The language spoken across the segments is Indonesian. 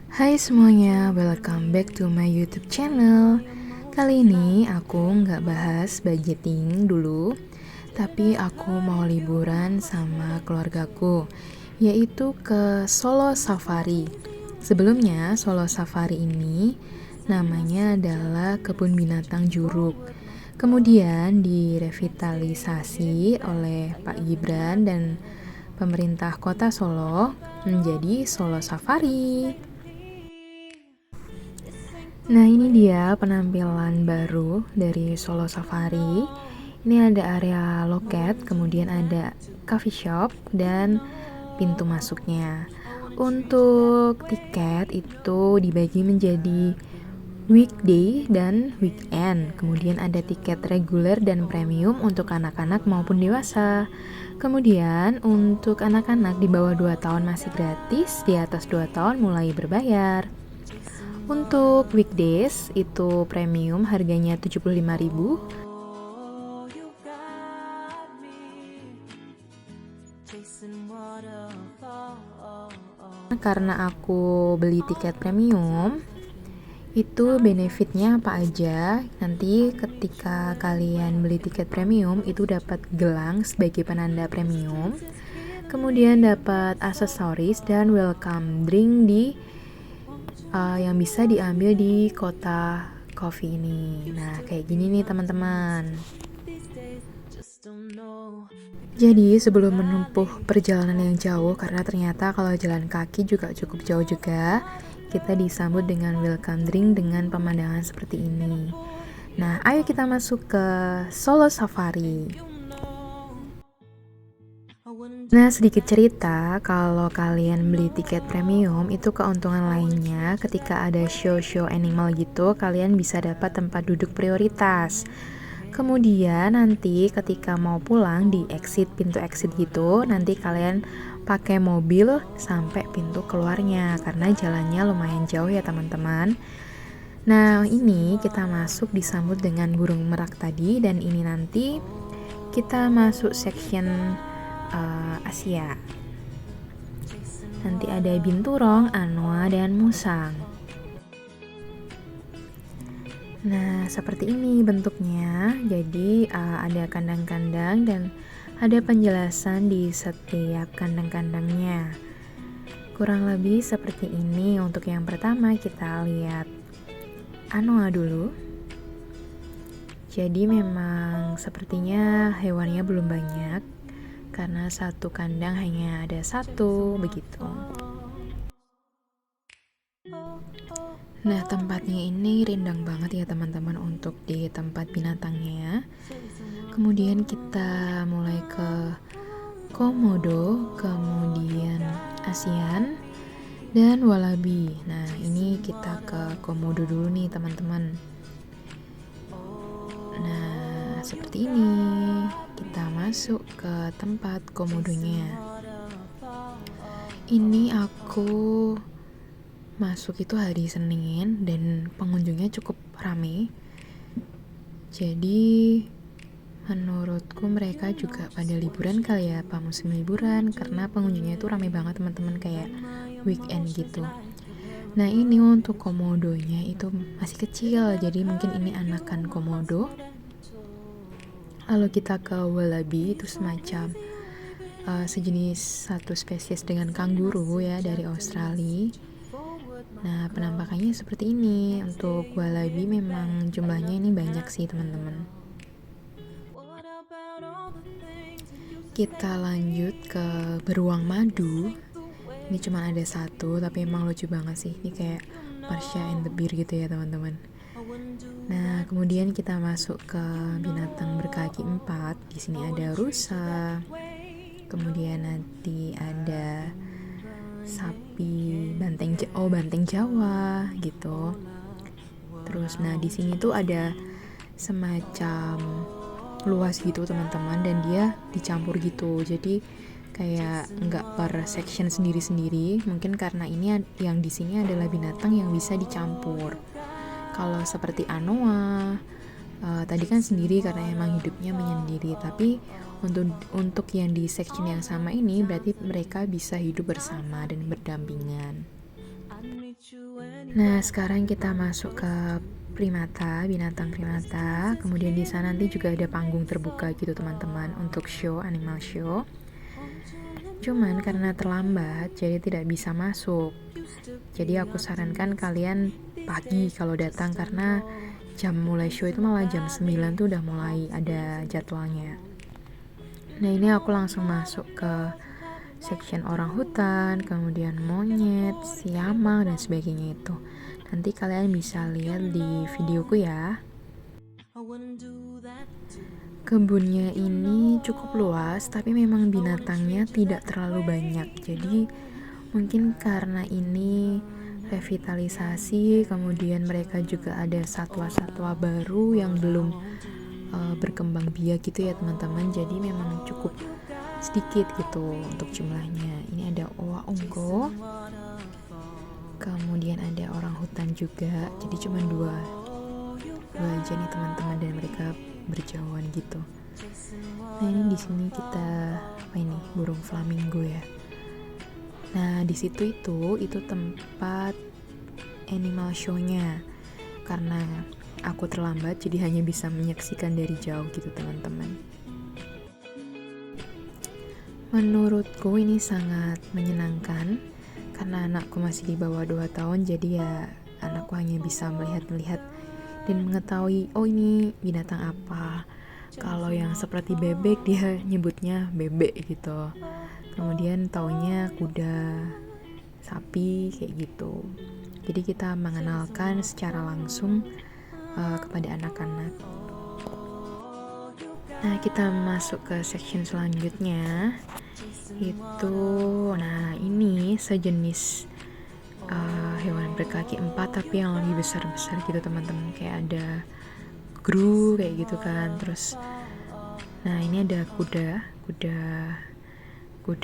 Hai semuanya, welcome back to my YouTube channel. Kali ini aku nggak bahas budgeting dulu, tapi aku mau liburan sama keluargaku, yaitu ke Solo Safari. Sebelumnya, Solo Safari ini namanya adalah Kebun Binatang Juruk. Kemudian direvitalisasi oleh Pak Gibran dan pemerintah kota Solo menjadi Solo Safari. Nah, ini dia penampilan baru dari Solo Safari. Ini ada area loket, kemudian ada coffee shop dan pintu masuknya. Untuk tiket itu dibagi menjadi weekday dan weekend. Kemudian ada tiket reguler dan premium untuk anak-anak maupun dewasa. Kemudian untuk anak-anak di bawah 2 tahun masih gratis, di atas 2 tahun mulai berbayar. Untuk weekdays itu premium harganya 75.000. Karena aku beli tiket premium, itu benefitnya apa aja? Nanti ketika kalian beli tiket premium itu dapat gelang sebagai penanda premium. Kemudian dapat aksesoris dan welcome drink yang bisa diambil di kota coffee ini. Nah, kayak gini nih teman-teman. Jadi sebelum menempuh perjalanan yang jauh, karena ternyata kalau jalan kaki juga cukup jauh juga, kita disambut dengan welcome drink dengan pemandangan seperti ini. Nah, ayo kita masuk ke Solo Safari. Nah, sedikit cerita, kalau kalian beli tiket premium, itu keuntungan lainnya ketika ada show-show animal gitu, kalian bisa dapat tempat duduk prioritas. Kemudian nanti ketika mau pulang di pintu exit gitu, nanti kalian pakai mobil sampai pintu keluarnya, karena jalannya lumayan jauh ya teman-teman. Nah, ini kita masuk disambut dengan burung merak tadi, dan ini nanti kita masuk section Asia. Nanti ada binturong, anoa, dan musang. Nah, seperti ini bentuknya. Jadi ada kandang-kandang dan ada penjelasan di setiap kandang-kandangnya. Kurang lebih seperti ini. Untuk yang pertama kita lihat anoa dulu. Jadi memang sepertinya hewannya belum banyak, karena satu kandang hanya ada satu, begitu. Nah, tempatnya ini rindang banget ya teman-teman untuk di tempat binatangnya. Kemudian kita mulai ke Komodo, kemudian ASEAN, dan Wallaby. Nah, ini kita ke Komodo dulu nih teman-teman. Nah, seperti ini. Kita masuk ke tempat komodonya. Ini aku masuk itu hari Senin dan pengunjungnya cukup rame. Jadi menurutku mereka juga pada liburan kali ya, apa musim liburan, karena pengunjungnya itu rame banget teman-teman, kayak weekend gitu. Nah, ini untuk komodonya itu masih kecil, jadi mungkin ini anakan komodo. Lalu kita ke wallaby, itu semacam sejenis satu spesies dengan kanguru ya, dari Australia. Nah, penampakannya seperti ini. Untuk wallaby memang jumlahnya ini banyak sih teman-teman. Kita lanjut ke beruang madu. Ini cuma ada satu, tapi emang lucu banget sih. Ini kayak Marsha and the Bear gitu ya teman-teman. Nah, kemudian kita masuk ke binatang berkaki 4. Di sini ada rusa. Kemudian nanti ada sapi banteng Jawa gitu. Terus nah di sini tuh ada semacam luas gitu teman-teman, dan dia dicampur gitu. Jadi kayak nggak per section sendiri-sendiri. Mungkin karena ini yang di sini adalah binatang yang bisa dicampur. Kalau seperti anoa, Tadi kan sendiri karena emang hidupnya menyendiri, tapi untuk yang di section yang sama ini berarti mereka bisa hidup bersama dan berdampingan. Nah, sekarang kita masuk ke primata, binatang primata. Kemudian di sana nanti juga ada panggung terbuka gitu teman-teman untuk show, animal show. Cuman karena terlambat jadi tidak bisa masuk. Jadi aku sarankan kalian pagi kalau datang, karena jam mulai show itu malah jam 9 tuh udah mulai ada jadwalnya. Nah, ini aku langsung masuk ke section orang hutan, kemudian monyet, siamang dan sebagainya itu. Nanti kalian bisa lihat di videoku ya. Kebunnya ini cukup luas, tapi memang binatangnya tidak terlalu banyak. Jadi mungkin karena ini revitalisasi, kemudian mereka juga ada satwa-satwa baru yang belum berkembang biak gitu ya teman-teman. Jadi memang cukup sedikit gitu untuk jumlahnya. Ini ada owa ungko, kemudian ada orang hutan juga. Jadi cuma dua aja nih teman-teman, dan mereka berjauhan gitu. Nah, ini di sini kita ini burung flamingo ya. Nah, di situ itu tempat animal show-nya. Karena aku terlambat jadi hanya bisa menyaksikan dari jauh gitu teman-teman. Menurutku ini sangat menyenangkan karena anakku masih di bawah 2 tahun, jadi ya anakku hanya bisa melihat-lihat dan mengetahui oh ini binatang apa. Kalau yang seperti bebek dia nyebutnya bebek gitu. Kemudian taunya kuda, sapi kayak gitu. Jadi kita mengenalkan secara langsung kepada anak-anak. Nah, kita masuk ke section selanjutnya. Nah ini sejenis hewan berkaki 4 tapi yang lebih besar-besar gitu teman-teman. Kayak ada gru kayak gitu kan. Terus nah ini ada kuda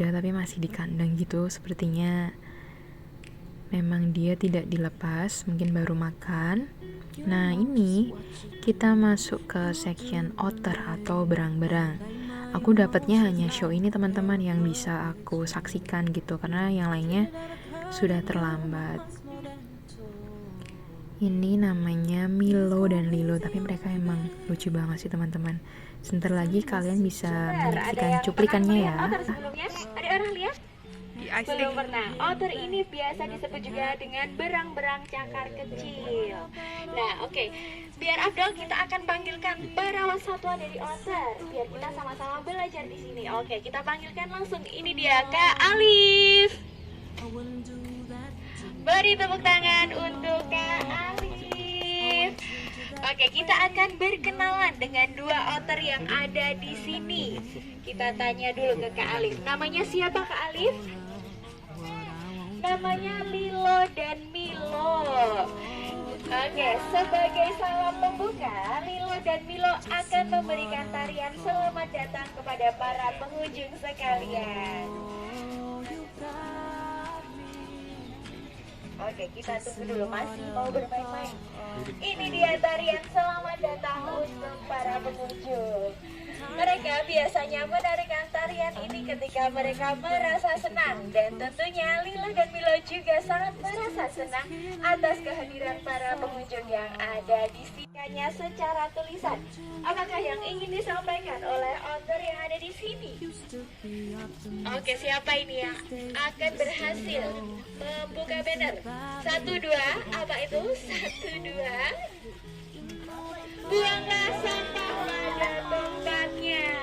tapi masih di kandang gitu, sepertinya memang dia tidak dilepas, mungkin baru makan. Nah, ini kita masuk ke section otter atau berang-berang. Aku dapatnya hanya show ini teman-teman yang bisa aku saksikan gitu, karena yang lainnya sudah terlambat. Ini namanya Milo dan Lilo, tapi mereka emang lucu banget sih teman-teman. Sebentar lagi kalian bisa menyaksikan cuplikannya ya. Ada orang lihat? Belum pernah. Otter ini biasa disebut juga dengan berang-berang cakar kecil. Nah, oke. Biar Abdul, kita akan panggilkan perawat satwa dari otter. Biar kita sama-sama belajar di sini. Oke, kita panggilkan langsung. Ini dia Kak Alif. Beri tepuk tangan untuk Kak Alif. Oke, kita akan berkenalan dengan 2 otter yang ada di sini. Kita tanya dulu ke Kak Alif. Namanya siapa Kak Alif? Namanya Lilo dan Milo. Oke, sebagai salam pembuka, Lilo dan Milo akan memberikan tarian selamat datang kepada para pengunjung sekalian. Oke, kita tunggu dulu, masih mau bermain-main. Ini dia tarian selamat datang untuk para pengunjung. Mereka biasanya menarikan tarian ini ketika mereka merasa senang, dan tentunya Lilo dan Milo juga sangat merasa senang atas kehadiran para pengunjung yang ada di sini secara tulisan. Apakah yang ingin disampaikan oleh otter yang ada di sini? Oke, siapa ini yang akan berhasil membuka banner? 1, 2, apa itu? 1, 2. Buanglah sampah pada tempatnya.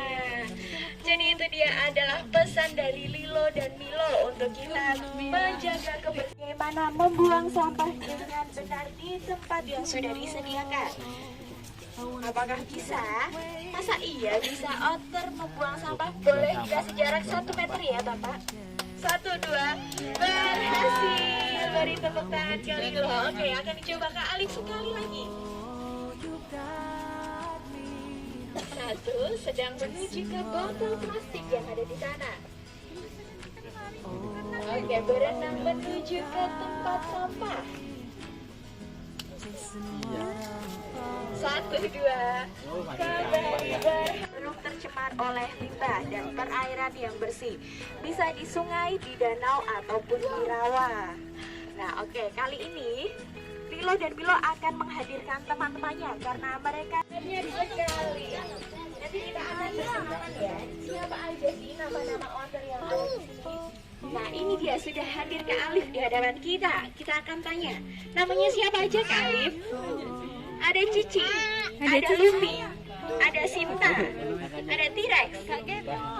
Jadi itu dia adalah pesan dari Lilo dan Milo untuk kita menjaga kebersihan. Bagaimana membuang sampah dengan benar di tempat yang sudah disediakan. Apakah bisa? Masa iya bisa otter membuang sampah? Boleh dikasih jarak 1 meter ya Bapak? 1, 2, berhasil. Beri tepuk tangan ke Lilo. Oke, akan dicoba Kak Alif sekali lagi. 1 sedang menuju ke botol plastik yang ada di sana. Oke, berenang menuju ke tempat sampah. Satu, dua. Belum tercemar oleh limbah dan perairan yang bersih. Bisa di sungai, di danau, ataupun di rawa. Nah, oke, kali ini Lilo dan Milo akan menghadirkan teman-temannya karena mereka banyak sekali. Nanti kita akan berkenalan ya. Siapa aja sih nama-nama otter yang ada di sini? Nah, ini dia sudah hadir Kak Alif di hadapan kita. Kita akan tanya, namanya siapa aja Kak Alif? Ada Cici, ada Luffy, ada Sinta, ada T-Rex,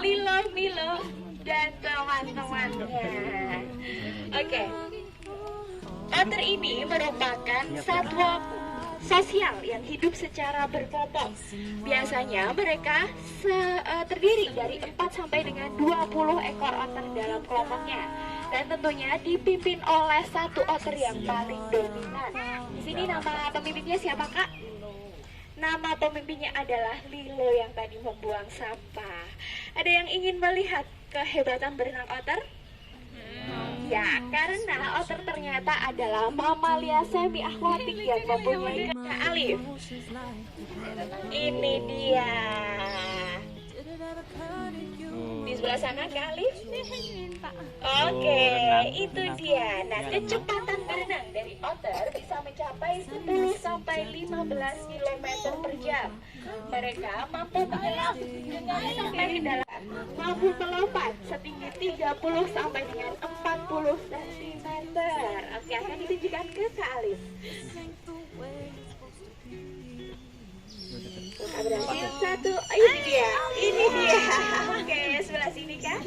Lilo, Milo, dan teman-temannya. Oke. Otter ini merupakan satwa sosial yang hidup secara berkelompok. Biasanya mereka terdiri dari 4 sampai dengan 20 ekor otter dalam kelompoknya. Dan tentunya dipimpin oleh satu otter yang paling dominan. Di sini nama pemimpinnya siapa Kak? Nama pemimpinnya adalah Lilo yang tadi membuang sampah. Ada yang ingin melihat kehebatan berenang otter? Ya, karena otter ternyata adalah mamalia semi akuatik yang mempunyai Kak Alif. Ini dia. Di sebelah sana Kak Alif. Oke, itu dia. Nah, kecepatan berenang dari otter bisa mencapai 10 sampai 15 km per jam. Mereka mampu menyelam dengan sampai dalam, mampu melompat setinggi 30 sampai dengan 40 cm. Oke, akan ditunjukkan ke Kak Alif. Berhasil satu, ini dia, ini dia. Oke, sebelah sini Kak.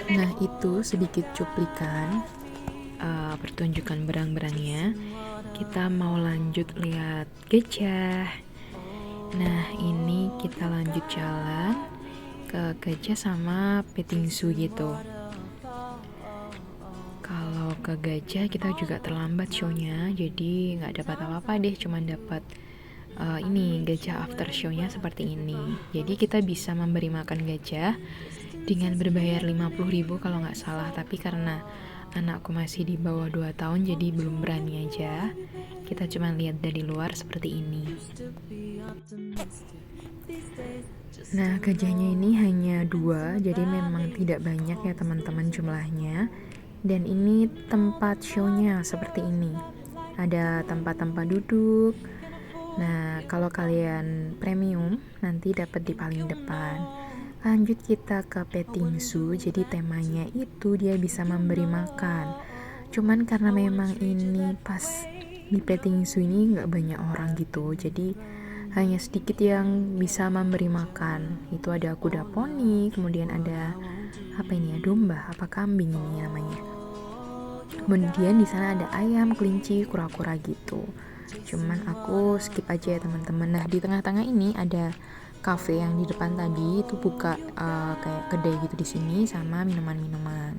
Nah, itu sedikit cuplikan pertunjukan berang-berangnya. Kita mau lanjut lihat gajah. Nah, ini kita lanjut jalan ke gajah sama petting zoo gitu. Kalau ke gajah kita juga terlambat show-nya, jadi nggak dapat apa-apa deh, cuman dapat ini gajah after show-nya seperti ini. Jadi kita bisa memberi makan gajah dengan berbayar 50.000 kalau nggak salah, tapi karena anakku masih di bawah 2 tahun jadi belum berani aja. Kita cuma lihat dari luar seperti ini. Nah, gajahnya ini hanya 2, jadi memang tidak banyak ya teman-teman jumlahnya. Dan ini tempat show-nya seperti ini. Ada tempat-tempat duduk. Nah, kalau kalian premium nanti dapat di paling depan. Lanjut kita ke petting zoo. Jadi temanya itu dia bisa memberi makan. Cuman karena memang ini pas di petting zoo ini nggak banyak orang gitu, jadi hanya sedikit yang bisa memberi makan. Itu ada kuda poni, kemudian ada apa ini ya, domba, apa kambing ini namanya. Kemudian di sana ada ayam, kelinci, kura-kura gitu. Cuman aku skip aja ya teman-teman. Nah, di tengah-tengah ini ada cafe yang di depan tadi itu buka kayak kedai gitu di sini sama minuman-minuman.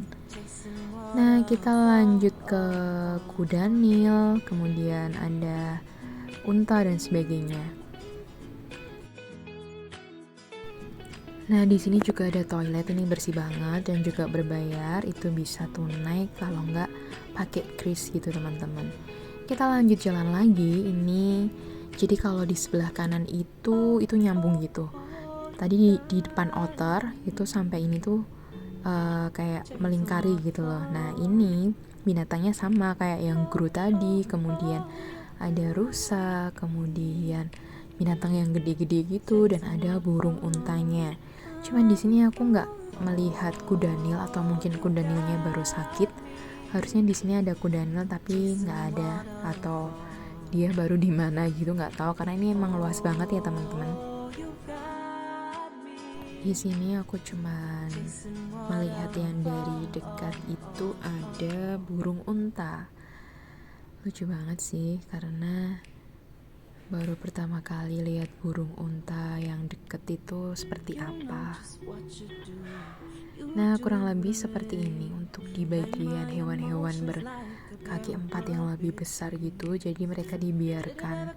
Nah, kita lanjut ke kuda Nil, kemudian ada unta dan sebagainya. Nah, di sini juga ada toilet, ini bersih banget dan juga berbayar, itu bisa tunai kalau nggak pakai kris gitu teman-teman. Kita lanjut jalan lagi, ini jadi kalau di sebelah kanan itu nyambung gitu. Tadi di depan otter itu sampai ini tuh kayak melingkari gitu loh. Nah, ini binatangnya sama kayak yang Gru tadi, kemudian ada rusa, kemudian binatang yang gede-gede gitu, dan ada burung untanya. Cuman di sini aku nggak melihat kuda Nil, atau mungkin kuda Nilnya baru sakit. Harusnya di sini ada kuda Nil tapi nggak ada, atau dia baru di mana gitu, nggak tahu karena ini emang luas banget ya teman-teman. Di sini aku cuman melihat yang dari dekat itu ada burung unta. Lucu banget sih karena baru pertama kali lihat burung unta yang deket itu seperti apa. Nah, kurang lebih seperti ini untuk di bagian hewan-hewan berkaki 4 yang lebih besar gitu. Jadi mereka dibiarkan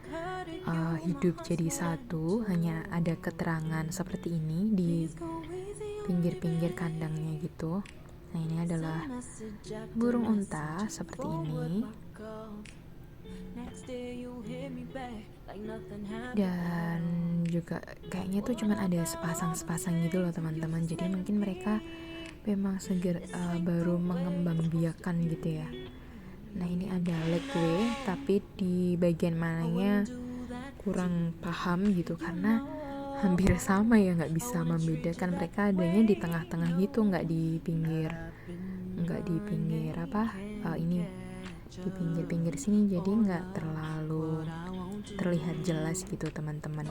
hidup jadi satu, hanya ada keterangan seperti ini di pinggir-pinggir kandangnya gitu. Nah, ini adalah burung unta seperti ini. Dan juga kayaknya tuh cuman ada sepasang gitu loh teman-teman. Jadi mungkin mereka memang baru mengembang biakan gitu ya. Nah, ini ada legway, tapi di bagian mananya kurang paham gitu karena hampir sama ya, nggak bisa membedakan. Mereka adanya di tengah-tengah gitu, nggak di pinggir ini di pinggir-pinggir sini, jadi nggak terlalu terlihat jelas gitu teman-teman.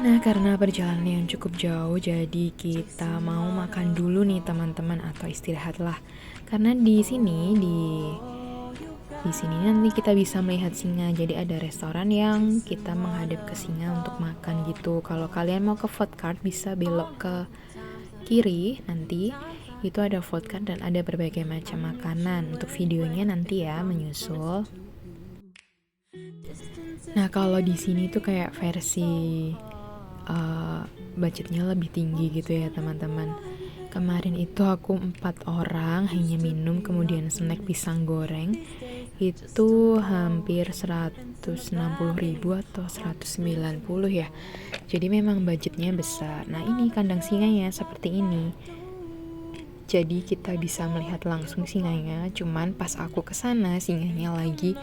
Nah, karena perjalanan yang cukup jauh, jadi kita mau makan dulu nih teman-teman, atau istirahat lah. Karena di sini nanti kita bisa melihat singa. Jadi ada restoran yang kita menghadap ke singa untuk makan gitu. Kalau kalian mau ke food cart bisa belok ke kiri, nanti itu ada food cart dan ada berbagai macam makanan. Untuk videonya nanti ya menyusul. Nah, kalau di sini tuh kayak versi budgetnya lebih tinggi gitu ya teman-teman. Kemarin itu aku 4 orang hanya minum kemudian snack pisang goreng itu hampir 160.000 atau 190 ya. Jadi memang budgetnya besar. Nah, ini kandang singanya seperti ini. Jadi kita bisa melihat langsung singanya, cuman pas aku kesana singanya lagi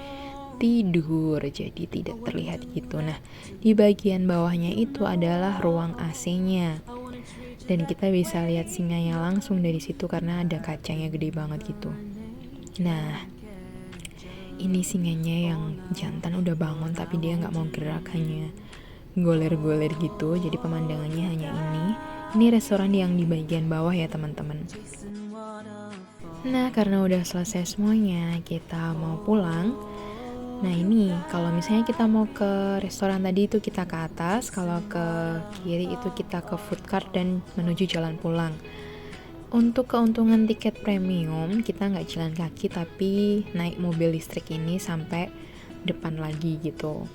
tidur, jadi tidak terlihat gitu. Nah, di bagian bawahnya itu adalah ruang AC-nya. Dan kita bisa lihat singanya langsung dari situ karena ada kacanya gede banget gitu. Nah, ini singanya yang jantan udah bangun tapi dia nggak mau gerak, hanya goler-goler gitu. Jadi pemandangannya hanya ini. Ini restoran yang di bagian bawah ya teman-teman. Nah, karena udah selesai semuanya, kita mau pulang. Nah, ini kalau misalnya kita mau ke restoran tadi itu kita ke atas, kalau ke kiri itu kita ke food cart dan menuju jalan pulang. Untuk keuntungan tiket premium, kita nggak jalan kaki tapi naik mobil listrik ini sampai depan lagi gitu.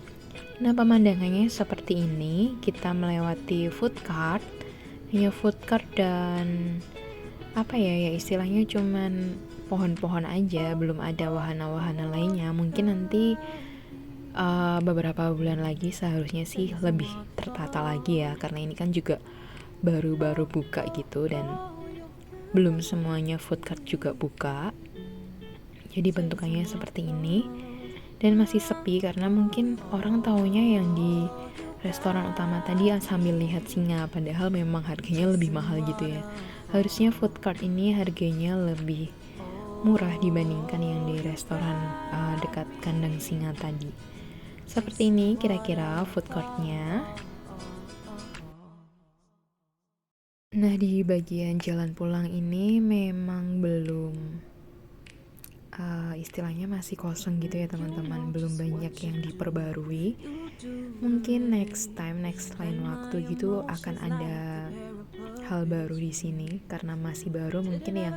Nah, pemandangannya seperti ini. Kita melewati food cart, hanya food cart dan apa ya istilahnya cuman pohon-pohon aja, belum ada wahana-wahana lainnya. Mungkin nanti beberapa bulan lagi seharusnya sih lebih tertata lagi ya, karena ini kan juga baru-baru buka gitu dan belum semuanya food cart juga buka. Jadi bentukannya seperti ini dan masih sepi karena mungkin orang taunya yang di restoran utama tadi sambil lihat singa, padahal memang harganya lebih mahal gitu ya. Harusnya food cart ini harganya lebih murah dibandingkan yang di restoran dekat kandang singa tadi. Seperti ini kira-kira food courtnya. Nah, di bagian jalan pulang ini memang belum istilahnya masih kosong gitu ya teman-teman, belum banyak yang diperbarui. Mungkin next lain waktu gitu akan ada hal baru di sini karena masih baru, mungkin yang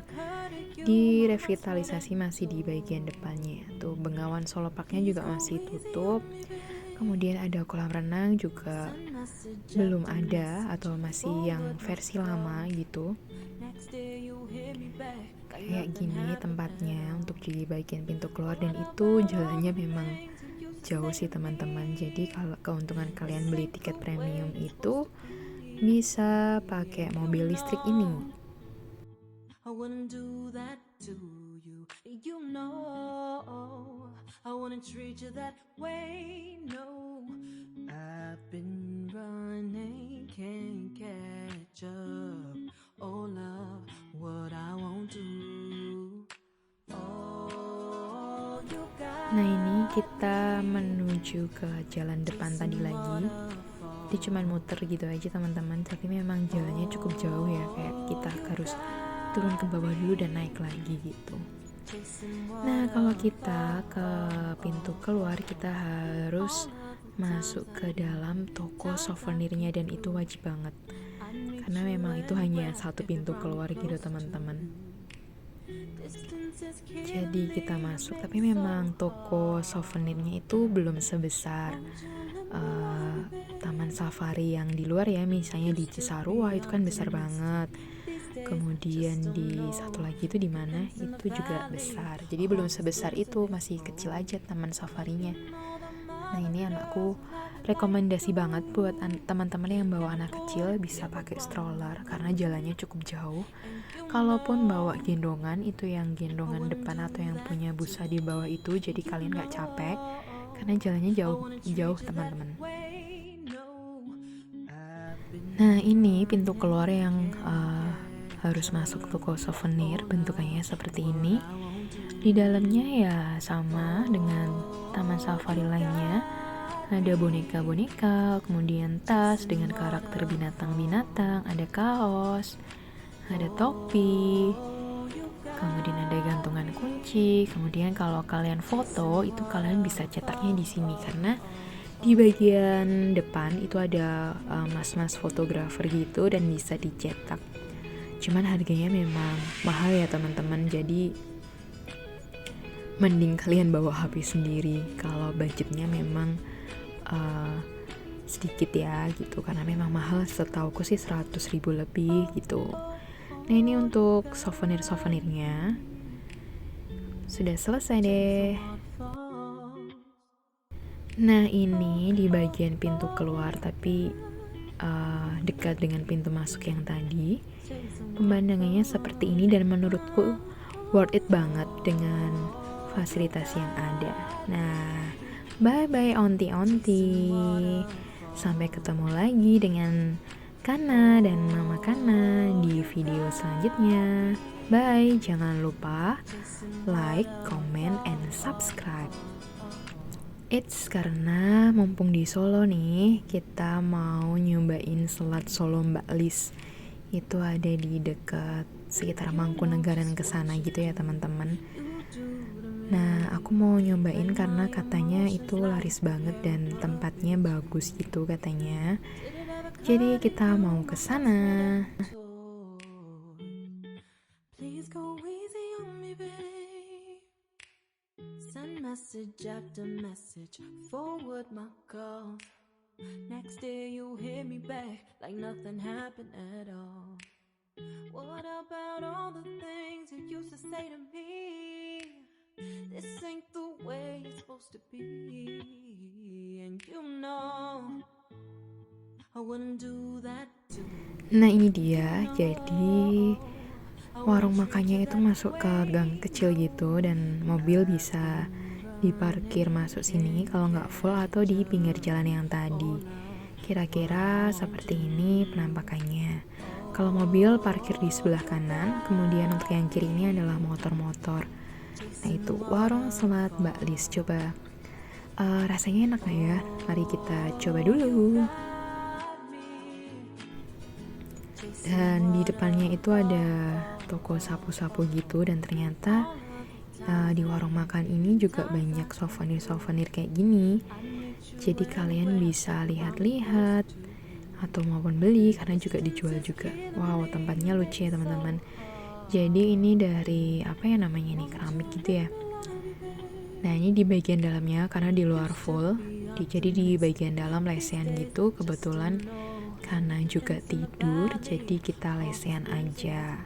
direvitalisasi masih di bagian depannya. Tuh Bengawan Solo Parknya juga masih tutup. Kemudian ada kolam renang juga belum ada atau masih yang versi lama gitu. Kayak gini tempatnya untuk di bagian pintu keluar, dan itu jalannya memang jauh sih teman-teman. Jadi kalau keuntungan kalian beli tiket premium itu bisa pakai mobil listrik ini. I wouldn't do that to you, you know. I wouldn't treat you that way, no. I've been running, can't catch up. Oh love, what I won't do. Oh, you got. Nah, ini kita menuju ke jalan depan tadi lagi. Dia cuma muter gitu aja teman-teman, tapi memang jalannya cukup jauh ya, kayak kita harus turun ke bawah dulu dan naik lagi gitu. Nah, kalau kita ke pintu keluar kita harus masuk ke dalam toko souvenirnya, dan itu wajib banget karena memang itu hanya satu pintu keluar gitu teman-teman. Jadi kita masuk, tapi memang toko souvenirnya itu belum sebesar Taman Safari yang di luar ya. Misalnya di Cisarua itu kan besar banget. Kemudian di satu lagi itu di mana itu juga besar. Jadi belum sebesar itu, masih kecil aja taman safarinya. Nah ini anakku rekomendasi banget buat teman-teman yang bawa anak kecil bisa pakai stroller karena jalannya cukup jauh. Kalaupun bawa gendongan, itu yang gendongan depan atau yang punya busa di bawah itu, jadi kalian gak capek karena jalannya jauh teman-teman. Nah ini pintu keluar yang harus masuk toko souvenir, bentukannya seperti ini. Di dalamnya ya sama dengan taman safari lainnya. Ada boneka-boneka, kemudian tas dengan karakter binatang-binatang, ada kaos, ada topi, kemudian ada gantungan kunci. Kemudian kalau kalian foto itu kalian bisa cetaknya di sini karena di bagian depan itu ada mas-mas fotografer gitu dan bisa dicetak. Cuman harganya memang mahal ya teman-teman, jadi mending kalian bawa HP sendiri kalau budgetnya memang sedikit ya gitu, karena memang mahal, setauku sih 100.000 lebih gitu. Nah ini untuk souvenirnya sudah selesai deh. Nah ini di bagian pintu keluar tapi dekat dengan pintu masuk yang tadi. Pemandangannya seperti ini dan menurutku worth it banget dengan fasilitas yang ada. Nah, bye-bye onti-onti. Sampai ketemu lagi dengan Kana dan Mama Kana di video selanjutnya. Bye, jangan lupa like, comment, and subscribe. It's karena mumpung di Solo nih, kita mau nyobain selat Solo Mbak Lis. Itu ada di dekat sekitar Mangkunegaran kesana gitu ya teman-teman. Nah aku mau nyobain karena katanya itu laris banget dan tempatnya bagus gitu katanya. Jadi kita mau ke sana. Send message after message, forward my call. Next day you hit me back like nothing happened at all. What about all the things you used to say to me? This ain't the way it's supposed to be. And you know I wouldn't do that to you. Nah ini dia, jadi warung makannya itu masuk ke gang kecil gitu dan mobil bisa diparkir masuk sini kalau nggak full atau di pinggir jalan yang tadi. Kira-kira seperti ini penampakannya. Kalau mobil parkir di sebelah kanan, kemudian untuk yang kiri ini adalah motor-motor. Nah itu warung selat Mbak Lis. Coba rasanya enak gak ya? Mari kita coba dulu. Dan di depannya itu ada toko sapu-sapu gitu dan ternyata di warung makan ini juga banyak souvenir kayak gini. Jadi kalian bisa lihat-lihat atau maupun beli karena juga dijual juga. Wow, tempatnya lucu ya teman-teman. Jadi ini dari apa ya namanya nih, keramik gitu ya. Nah ini di bagian dalamnya karena di luar full. Jadi di bagian dalam lesehan gitu. Kebetulan karena juga tidur, jadi kita lesehan aja.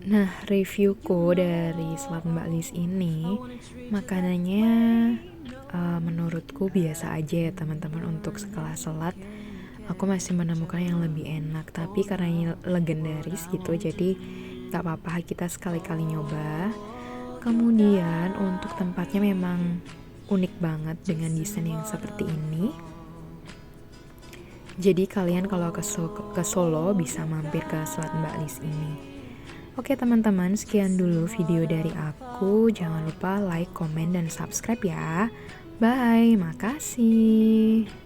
Nah, reviewku dari selat Mbak Lis ini, makanannya menurutku biasa aja ya teman-teman. Untuk sekelas selat aku masih menemukan yang lebih enak, tapi karena ini legendaris gitu, jadi gak apa-apa kita sekali-kali nyoba. Kemudian untuk tempatnya memang unik banget dengan desain yang seperti ini. Jadi kalian kalau ke Solo bisa mampir ke selat Mbak Lis ini. Oke teman-teman, sekian dulu video dari aku. Jangan lupa like, comment, dan subscribe ya. Bye, makasih.